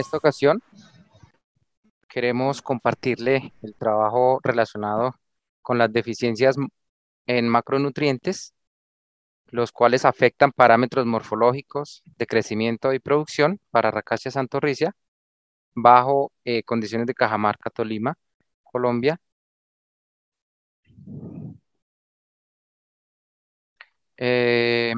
esta ocasión queremos compartirle el trabajo relacionado con las deficiencias en macronutrientes, los cuales afectan parámetros morfológicos de crecimiento y producción para Racacia santorricia bajo condiciones de Cajamarca, Tolima, Colombia. Eh,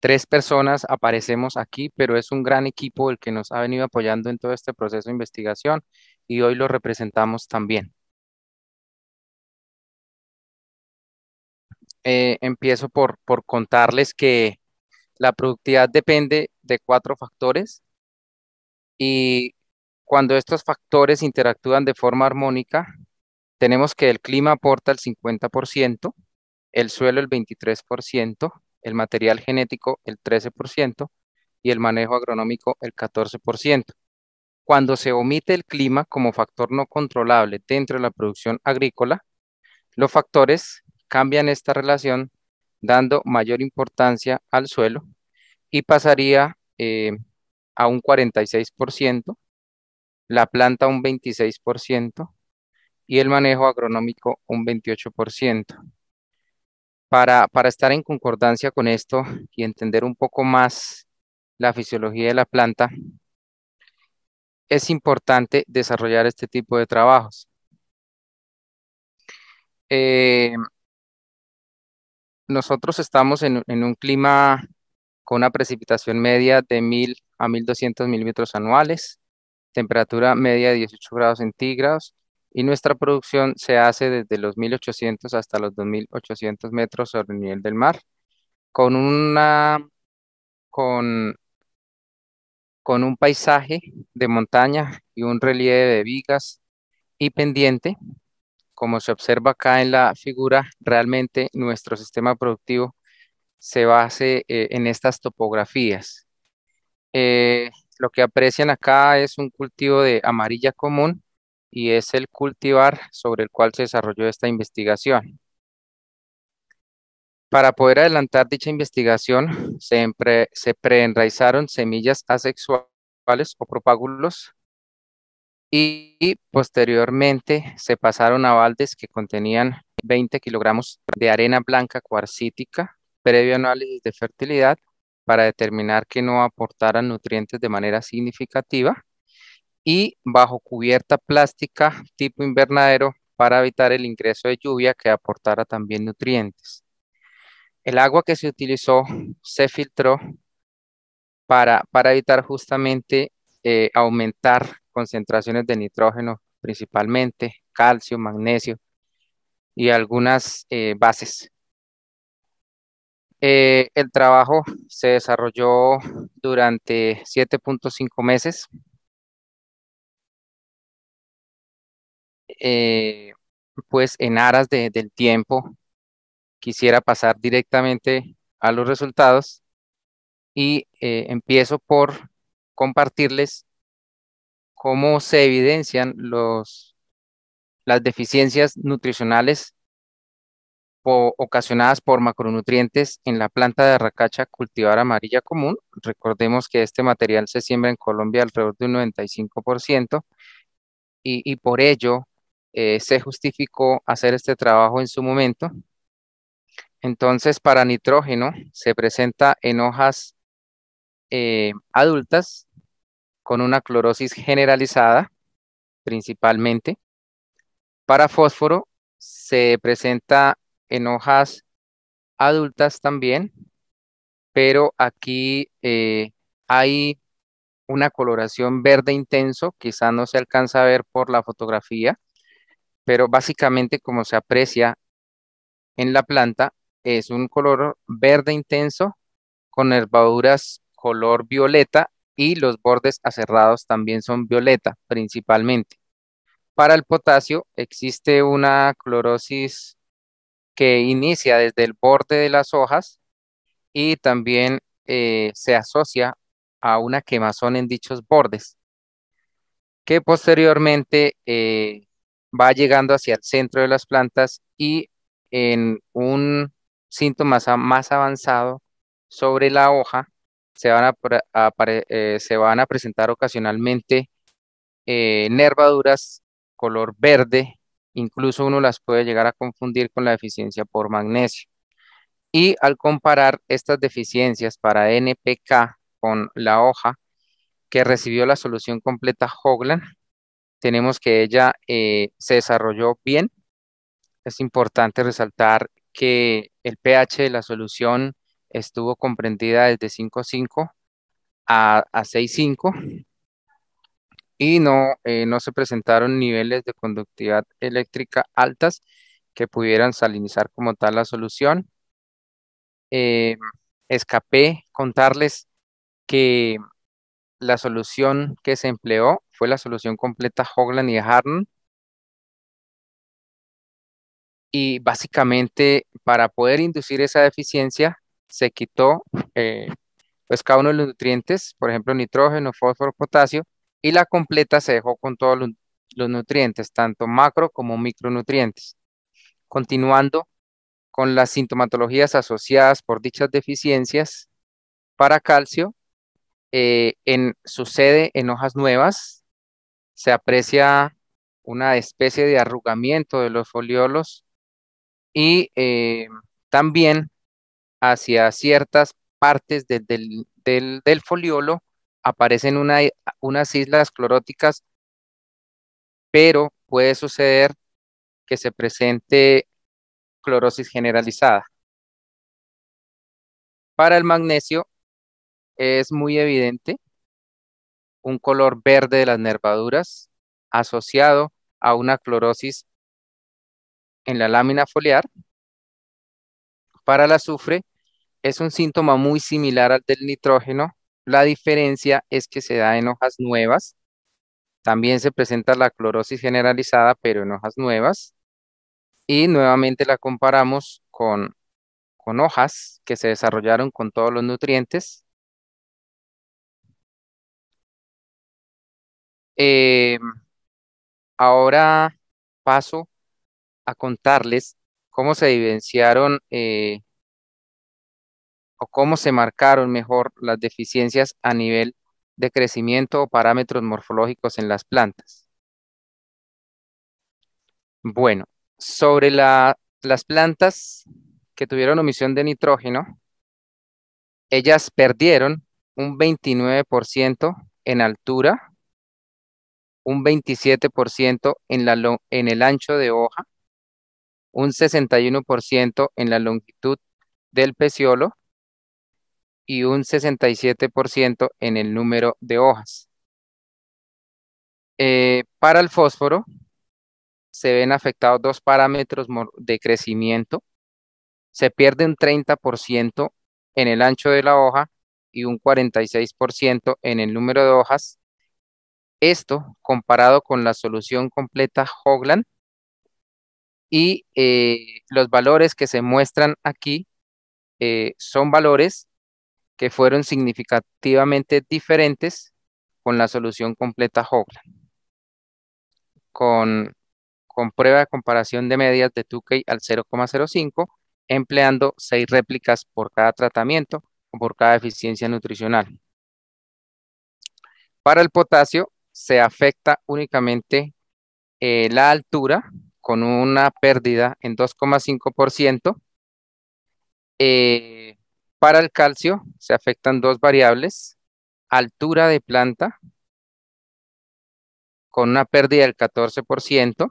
Tres personas aparecemos aquí, pero es un gran equipo el que nos ha venido apoyando en todo este proceso de investigación y hoy lo representamos también. Empiezo por contarles que la productividad depende de cuatro factores y cuando estos factores interactúan de forma armónica, tenemos que el clima aporta el 50%, el suelo el 23%, el material genético el 13% y el manejo agronómico el 14%. Cuando se omite el clima como factor no controlable dentro de la producción agrícola, los factores cambian esta relación dando mayor importancia al suelo y pasaría a un 46%, la planta un 26% y el manejo agronómico un 28%. Para estar en concordancia con esto y entender un poco más la fisiología de la planta, es importante desarrollar este tipo de trabajos. Eh, Nosotros estamos en un clima con una precipitación media de 1000 a 1200 milímetros anuales, temperatura media de 18 grados centígrados y nuestra producción se hace desde los 1800 hasta los 2800 metros sobre el nivel del mar, con con, con un paisaje de montaña y un relieve de vigas y pendiente. Como se observa acá en la figura, realmente nuestro sistema productivo se base en estas topografías. Eh, lo que aprecian acá es un cultivo de amarilla común y es el cultivar sobre el cual se desarrolló esta investigación. Para poder adelantar dicha investigación, se preenraizaron semillas asexuales o propágulos y posteriormente se pasaron a baldes que contenían 20 kilogramos de arena blanca cuarcítica previo análisis de fertilidad para determinar que no aportaran nutrientes de manera significativa y bajo cubierta plástica tipo invernadero para evitar el ingreso de lluvia que aportara también nutrientes. El agua que se utilizó se filtró para evitar justamente aumentar concentraciones de nitrógeno, principalmente calcio, magnesio y algunas bases. El trabajo se desarrolló durante 7.5 meses. eh, pues en aras del tiempo quisiera pasar directamente a los resultados y empiezo por compartirles cómo se evidencian las deficiencias nutricionales ocasionadas por macronutrientes en la planta de arracacha cultivar amarilla común. Recordemos que este material se siembra en Colombia alrededor de un 95% y por ello se justificó hacer este trabajo en su momento. Entonces, para nitrógeno se presenta en hojas adultas con una clorosis generalizada principalmente. Para fósforo se presenta en hojas adultas también, pero aquí hay una coloración verde intenso, quizá no se alcanza a ver por la fotografía, pero básicamente como se aprecia en la planta, es un color verde intenso con nervaduras color violeta y los bordes aserrados también son violeta principalmente. Para el potasio existe una clorosis que inicia desde el borde de las hojas y también se asocia a una quemazón en dichos bordes, que posteriormente va llegando hacia el centro de las plantas y en un síntoma más avanzado sobre la hoja se van a presentar ocasionalmente nervaduras color verde, incluso uno las puede llegar a confundir con la deficiencia por magnesio. Y al comparar estas deficiencias para NPK con la hoja que recibió la solución completa Hoagland, tenemos que ella se desarrolló bien. Es importante resaltar que el pH de la solución estuvo comprendida desde 5,5 a 6,5 y no se presentaron niveles de conductividad eléctrica altas que pudieran salinizar como tal la solución. Eh, Escapé contarles que la solución que se empleó fue la solución completa Hoagland y Hartmann, y básicamente para poder inducir esa deficiencia se quitó pues cada uno de los nutrientes, por ejemplo nitrógeno, fósforo, potasio, y la completa se dejó con todos los nutrientes, tanto macro como micronutrientes. Continuando con las sintomatologías asociadas por dichas deficiencias, para calcio, sucede en hojas nuevas, se aprecia una especie de arrugamiento de los foliolos y también hacia ciertas partes del foliolo aparecen unas islas cloróticas, pero puede suceder que se presente clorosis generalizada. Para el magnesio es muy evidente un color verde de las nervaduras asociado a una clorosis en la lámina foliar. Para el azufre es un síntoma muy similar al del nitrógeno. La diferencia es que se da en hojas nuevas. También se presenta la clorosis generalizada, pero en hojas nuevas. Y nuevamente la comparamos con hojas que se desarrollaron con todos los nutrientes. Eh, Ahora paso a contarles cómo se evidenciaron o cómo se marcaron mejor las deficiencias a nivel de crecimiento o parámetros morfológicos en las plantas. Bueno, sobre las plantas que tuvieron omisión de nitrógeno, ellas perdieron un 29% en altura, un 27% en el ancho de hoja, un 61% en la longitud del peciolo y un 67% en el número de hojas. Para el fósforo se ven afectados dos parámetros de crecimiento. Se pierde un 30% en el ancho de la hoja y un 46% en el número de hojas. Esto comparado con la solución completa Hoagland, y los valores que se muestran aquí son valores que fueron significativamente diferentes con la solución completa Hoagland. Con, con prueba de comparación de medias de Tukey al 0,05, empleando 6 réplicas por cada tratamiento o por cada deficiencia nutricional. Para el potasio se afecta únicamente la altura con una pérdida en 2,5%. Para el calcio se afectan dos variables: altura de planta con una pérdida del 14%,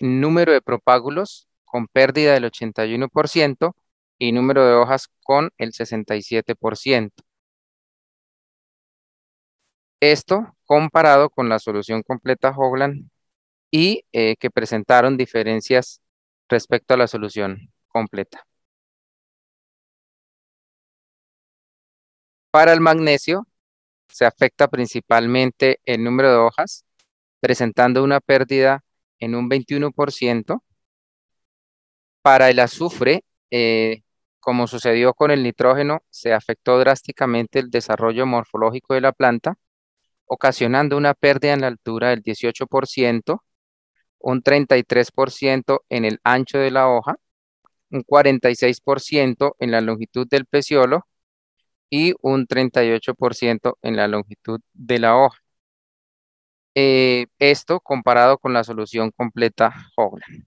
número de propágulos con pérdida del 81% y número de hojas con el 67%. Esto comparado con la solución completa Hoagland y que presentaron diferencias respecto a la solución completa. Para el magnesio se afecta principalmente el número de hojas, presentando una pérdida en un 21%. Para el azufre, como sucedió con el nitrógeno, se afectó drásticamente el desarrollo morfológico de la planta, ocasionando una pérdida en la altura del 18%, un 33% en el ancho de la hoja, un 46% en la longitud del peciolo y un 38% en la longitud de la hoja. Esto comparado con la solución completa Hoagland.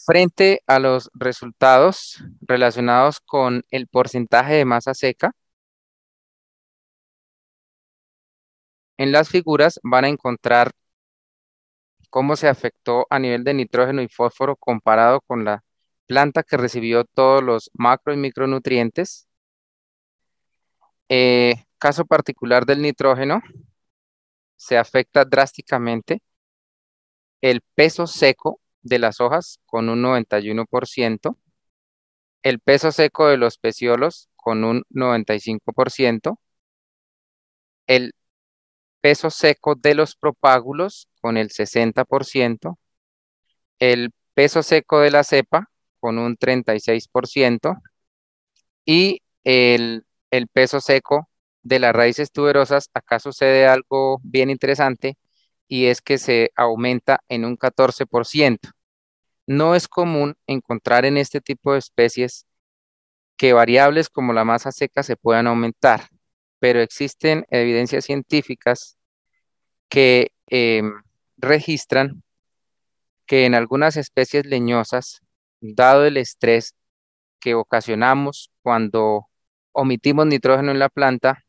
Frente a los resultados relacionados con el porcentaje de masa seca, en las figuras van a encontrar cómo se afectó a nivel de nitrógeno y fósforo comparado con la planta que recibió todos los macro y micronutrientes. Caso particular del nitrógeno, se afecta drásticamente el peso seco de las hojas con un 91%, el peso seco de los peciolos con un 95%, el peso seco de los propágulos con el 60%, el peso seco de la cepa con un 36% y el peso seco de las raíces tuberosas. Acá sucede algo bien interesante y es que se aumenta en un 14%. No es común encontrar en este tipo de especies que variables como la masa seca se puedan aumentar, pero existen evidencias científicas que registran que en algunas especies leñosas, dado el estrés que ocasionamos cuando omitimos nitrógeno en la planta,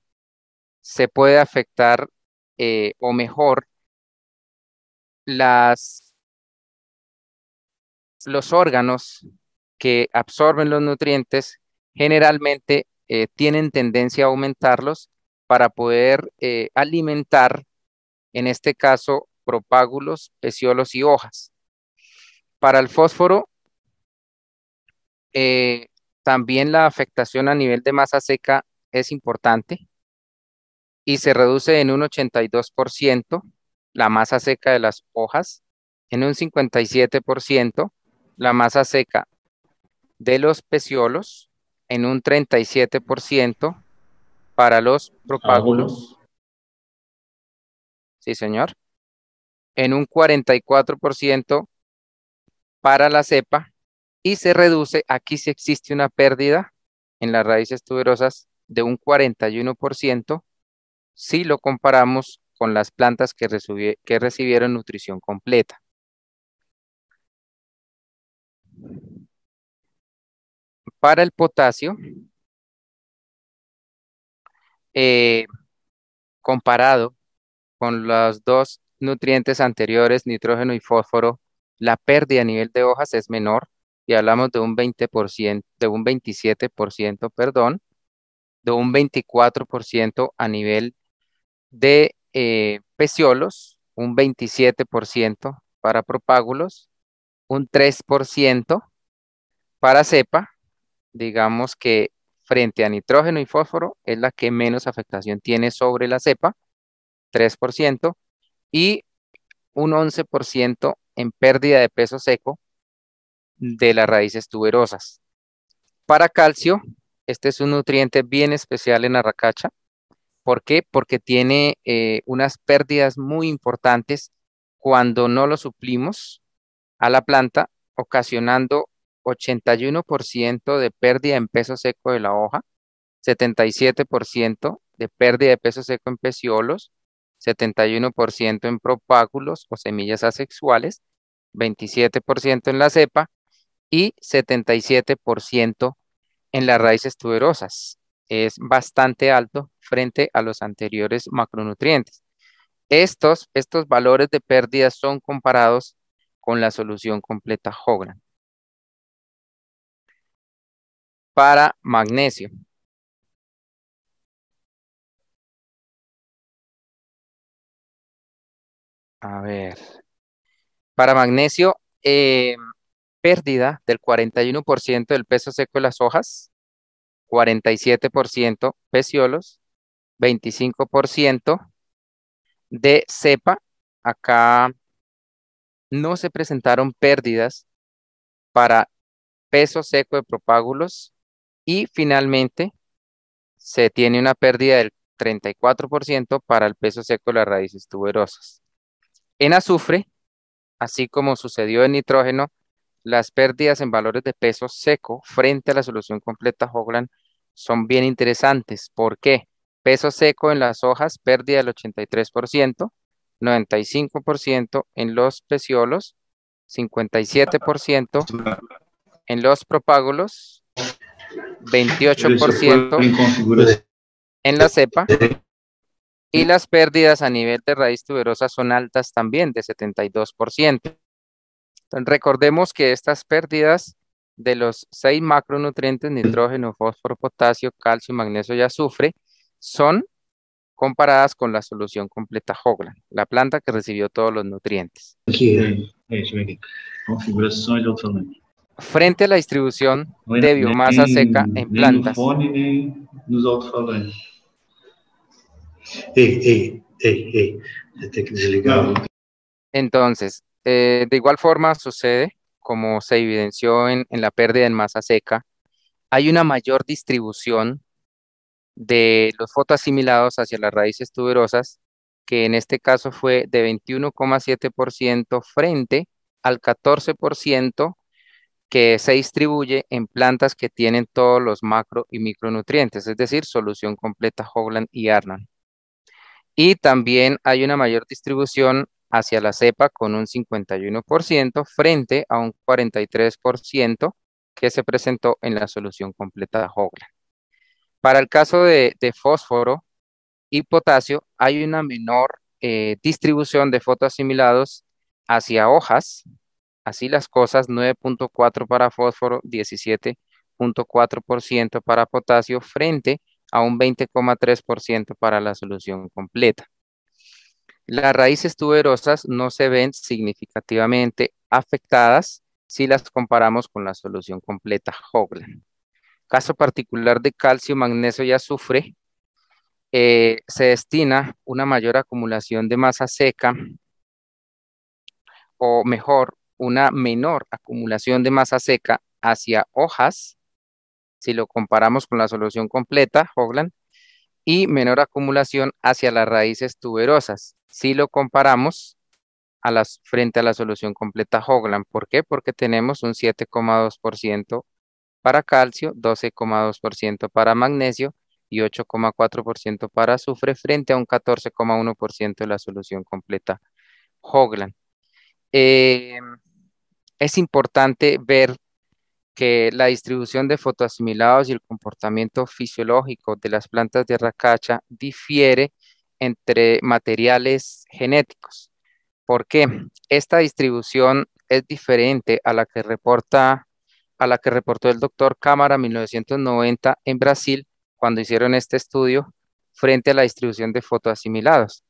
se puede afectar o mejor las, los órganos que absorben los nutrientes generalmente tienen tendencia a aumentarlos para poder alimentar, en este caso, propágulos, peciolos y hojas. Para el fósforo, eh, también la afectación a nivel de masa seca es importante y se reduce en un 82% la masa seca de las hojas, en un 57% la masa seca de los peciolos, en un 37% para los propágulos, sí señor, en un 44% para la cepa y se reduce, aquí sí existe una pérdida en las raíces tuberosas de un 41% si lo comparamos con las plantas que recibieron nutrición completa. Para el potasio, eh, comparado con los dos nutrientes anteriores, nitrógeno y fósforo, la pérdida a nivel de hojas es menor y hablamos de un 20%, de un 27%, perdón, de un 24% a nivel de peciolos, un 27% para propágulos, un 3% para cepa. Digamos que frente a nitrógeno y fósforo es la que menos afectación tiene sobre la cepa, 3%, y un 11% en pérdida de peso seco de las raíces tuberosas. Para calcio, este es un nutriente bien especial en la racacha. ¿Por qué? Porque tiene unas pérdidas muy importantes cuando no lo suplimos a la planta, ocasionando 81% de pérdida en peso seco de la hoja, 77% de pérdida de peso seco en peciolos, 71% en propágulos o semillas asexuales, 27% en la cepa y 77% en las raíces tuberosas. Es bastante alto frente a los anteriores macronutrientes. Estos valores de pérdida son comparados con la solución completa Hoagland. Para magnesio, a ver, para magnesio, pérdida del 41% del peso seco de las hojas, 47% peciolos, 25% de cepa. Acá no se presentaron pérdidas para peso seco de propágulos y finalmente se tiene una pérdida del 34% para el peso seco de las raíces tuberosas. En azufre, así como sucedió en nitrógeno, las pérdidas en valores de peso seco frente a la solución completa Hoagland son bien interesantes. ¿Por qué? Peso seco en las hojas, pérdida del 83%, 95% en los peciolos, 57% en los propágulos, Se pueden 28% configurar. en la cepa, y las pérdidas a nivel de raíz tuberosa son altas también, de 72%. Entonces, recordemos que estas pérdidas de los 6 macronutrientes, nitrógeno, fósforo, potasio, calcio, magnesio y azufre, son comparadas con la solución completa Hoagland, la planta que recibió todos los nutrientes. Aqui, deixa eu ver aqui. Configurações de alto-falante. Frente a la distribución Não de é biomasa seca en nem no plantas. fone, nem nos alto-falantes. Ei, você tem que desligar. Entonces, de igual forma sucede, como se evidenció en la pérdida en masa seca, hay una mayor distribución de los fotoasimilados hacia las raíces tuberosas, que en este caso fue de 21,7% frente al 14% que se distribuye en plantas que tienen todos los macro y micronutrientes, es decir, solución completa Hoagland y Arnold. Y también hay una mayor distribución hacia la cepa con un 51% frente a un 43% que se presentó en la solución completa Hoagland. Para el caso de fósforo y potasio, hay una menor distribución de fotoasimilados hacia hojas, así las cosas, 9,4 para fósforo, 17,4% para potasio, frente a un 20,3% para la solución completa. Las raíces tuberosas no se ven significativamente afectadas si las comparamos con la solución completa Hoagland. Caso particular de calcio, magnesio y azufre, se destina una mayor acumulación de masa seca, o mejor, una menor acumulación de masa seca hacia hojas, si lo comparamos con la solución completa, Hoagland, y menor acumulación hacia las raíces tuberosas, si lo comparamos frente a la solución completa Hoagland. ¿Por qué? Porque tenemos un 7,2% para calcio, 12,2% para magnesio y 8,4% para azufre, frente a un 14,1% de la solución completa Hoagland. Es importante ver que la distribución de fotoasimilados y el comportamiento fisiológico de las plantas de racacha difiere entre materiales genéticos. ¿Por qué? Esta distribución es diferente a la que reportó el doctor Cámara en 1990 en Brasil, cuando hicieron este estudio frente a la distribución de fotoasimilados.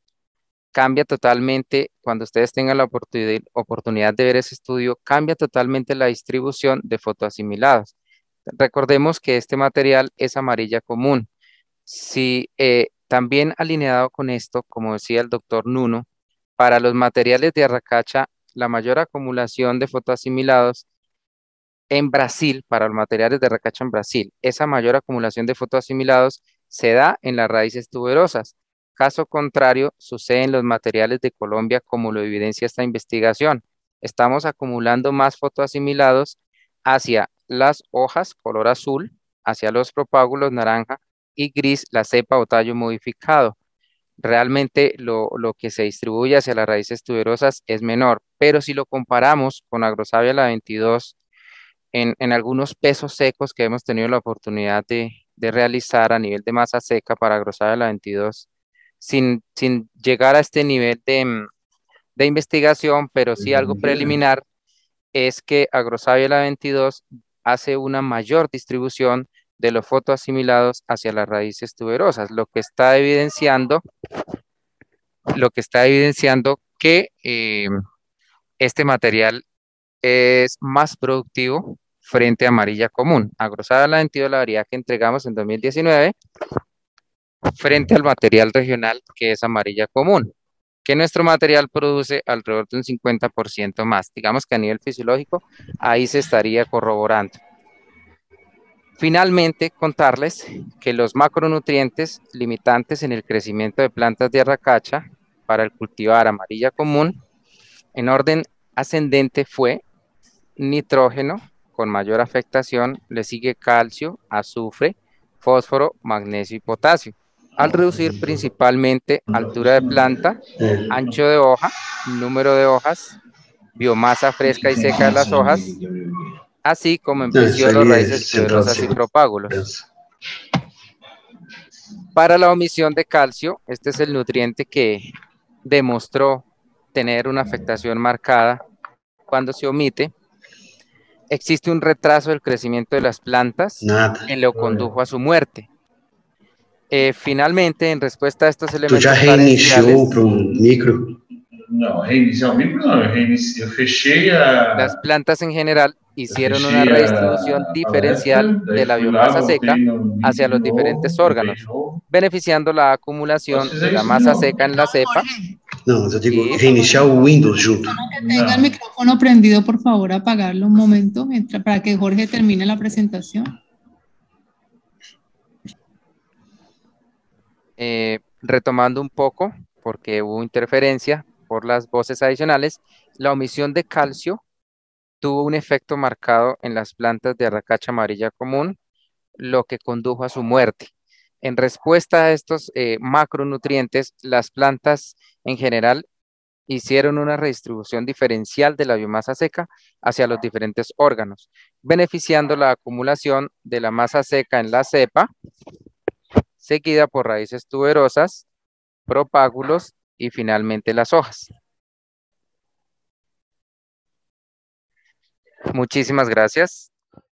Cambia totalmente, cuando ustedes tengan la oportunidad de ver ese estudio, cambia totalmente la distribución de fotoasimilados. Recordemos que este material es amarilla común. Si también alineado con esto, como decía el doctor Nuno, para los materiales de arracacha, la mayor acumulación de fotoasimilados en Brasil, para los materiales de arracacha en Brasil, esa mayor acumulación de fotoasimilados se da en las raíces tuberosas. Caso contrario, sucede en los materiales de Colombia, como lo evidencia esta investigación. Estamos acumulando más fotoasimilados hacia las hojas color azul, hacia los propágulos naranja y gris, la cepa o tallo modificado. Realmente lo que se distribuye hacia las raíces tuberosas es menor, pero si lo comparamos con Agrosavia la 22 en algunos pesos secos que hemos tenido la oportunidad de realizar a nivel de masa seca para Agrosavia la 22, sin llegar a este nivel de investigación, pero sí algo preliminar, es que Agrosavia la 22 hace una mayor distribución de los fotoasimilados hacia las raíces tuberosas, lo que está evidenciando que este material es más productivo frente a amarilla común. Agrosada la 22, la variedad que entregamos en 2019, frente al material regional que es amarilla común, que nuestro material produce alrededor de un 50% más. Digamos que a nivel fisiológico, ahí se estaría corroborando. Finalmente, contarles que los macronutrientes limitantes en el crecimiento de plantas de arracacha para el cultivar amarilla común, en orden ascendente, fue nitrógeno con mayor afectación, le sigue calcio, azufre, fósforo, magnesio y potasio. al reducir principalmente altura de planta, ancho de hoja, número de hojas, biomasa fresca y seca de las hojas, así como en Não, isso pecíolos, ali é raíces central de tuberosas y propágulos. segurança. Para la omisión de calcio, este es el nutriente que demostró tener una afectación marcada cuando se omite. Existe un retraso del crecimiento de las plantas Nada. que lo condujo a su muerte. Finalmente, en respuesta a estos Tu já elementos reiniciou para carenciales, micro? Não, reiniciar o micro não, eu fechei las plantas en general eu hicieron una fechei redistribución a palestra, diferencial de daí la fui lá, biomasa seca voltei no link hacia de los novo, diferentes botei de órganos, novo. beneficiando la Posso acumulación de fazer la isso de masa novo. seca en la cepa. Não, mas eu digo Sí, reiniciar o Windows junto. Tenga el Não, micrófono prendido, por favor, apagarlo un momento para que Jorge termine la presentación. retomando un poco, porque hubo interferencia por las voces adicionales, la omisión de calcio tuvo un efecto marcado en las plantas de arracacha amarilla común, lo que condujo a su muerte. En respuesta a estos macronutrientes, las plantas en general hicieron una redistribución diferencial de la biomasa seca hacia los diferentes órganos, beneficiando la acumulación de la masa seca en la cepa, seguida por raíces tuberosas, propágulos y finalmente las hojas. Muchísimas gracias.